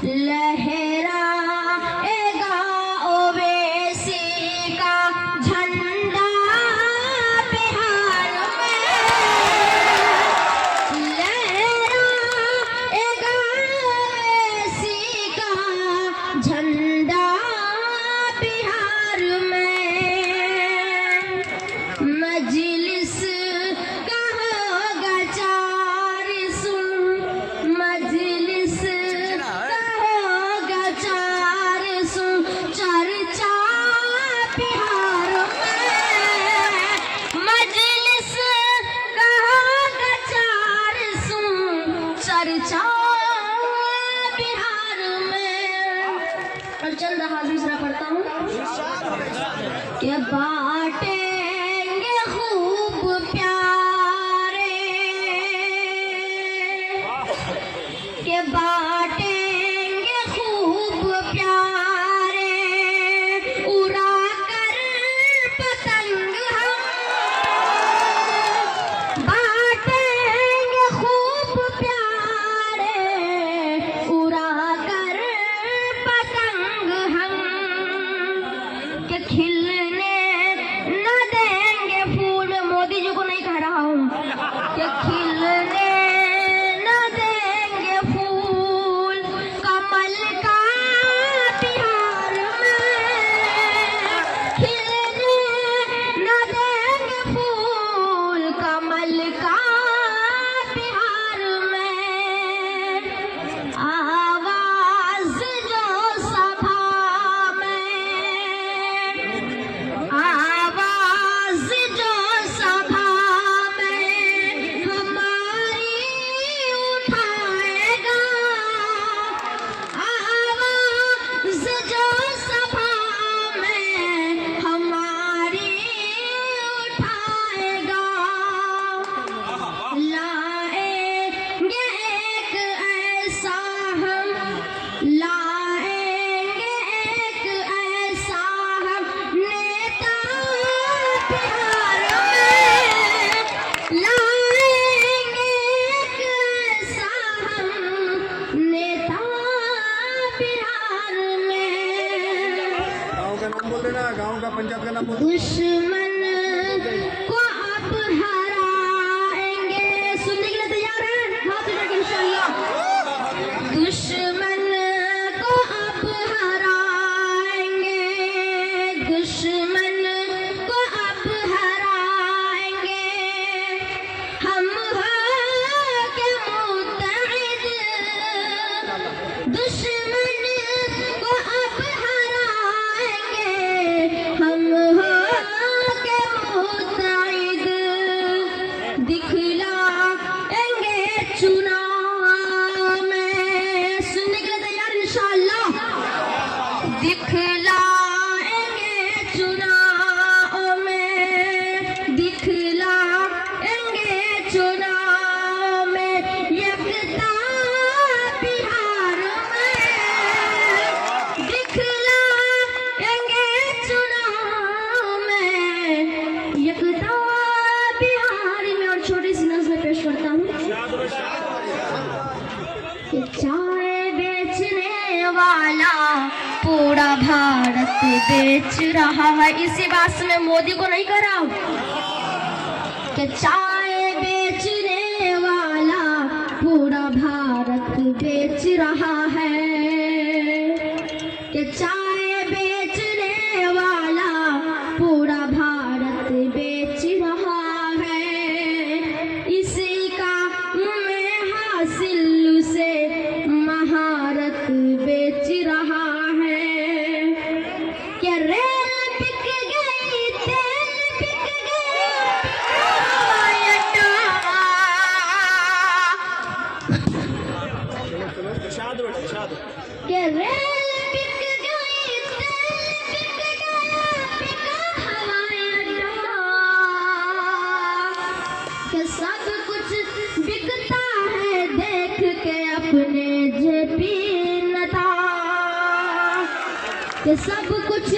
लहराएगा ओवैसी का झंडा बिहार में, लहराएगा ओवैसी का झंडा बिहार में। मजलिस का होगा चार सुन, मजलिस का होगा चार सुन, चर्चा बिहार में। मजलिस का होगा चार सुन, चर्चा बिहार में। और चंद हाथ दूसरा पढ़ता हूँ कि बाटेंगे खूब प्यारे, के बाटेंगे खूब प्यारे, उड़ा कर पतंग हम, बाटेंगे खूब प्यारे, उड़ा कर पतंग हम, के खिलने न देंगे फूल। मैं मोदी जी को नहीं कह रहा हूँ कि खिलने न देंगे फूल कमल का बिहार में, खिलने न देंगे फूल कमल का बिहार में। आवाज जो सभा में, आवाज जो सभा में हमारी उठाएगा, आवाज जो सभा में हमारी उठाएगा। लाएंगे एक ऐसा हम, लाएंगे एक ऐसा हम नेता बिहार में, लाएंगे एक ऐसा हम नेता बिहार में। गांव का नाम बोल देना, गांव का पंचायत का नाम बोल। दुश्मन को अब हराएंगे। सुनने के लिए तैयार हैं? हाथ उठाकर इंशाअल्लाह। दुश्मन को अब हराएंगे, दुश्मन को अब हराएंगे, हम हो के मुत्तहिद, दुश्मन को अब हराएंगे, हम हो के मुत्तहिद, दिखलाएंगे चुनाव में। सुनने के लिए तैयार इंशाअल्लाह। दिखलाएंगे चुनाव में, दिखलाएंगे चुनाव में एकता बिहार में, दिखलाएंगे चुनाव में एकता बिहार में। और छोटी सी नज़्म पेश करता हूँ कि चाय बेचने वाला पूरा भारत बेच रहा है। इसी बात से मैं मोदी को नहीं कर रहा हूँ कि चाय बेचने वाला पूरा भारत बेच रहा है, कि चाय बेचने वाला पूरा भारत बेच रहा है। इसी काम में हासिल से महारत बेच रहा है, कि रेल बिक गई, तेल बिक गया, हवाई अड्डा, कि रेल बिक गई, तेल बिक गया, बिका हवाई अड्डा, कि सब कुछ बिकता है देख के अपने जेबी नता, कि सब कुछ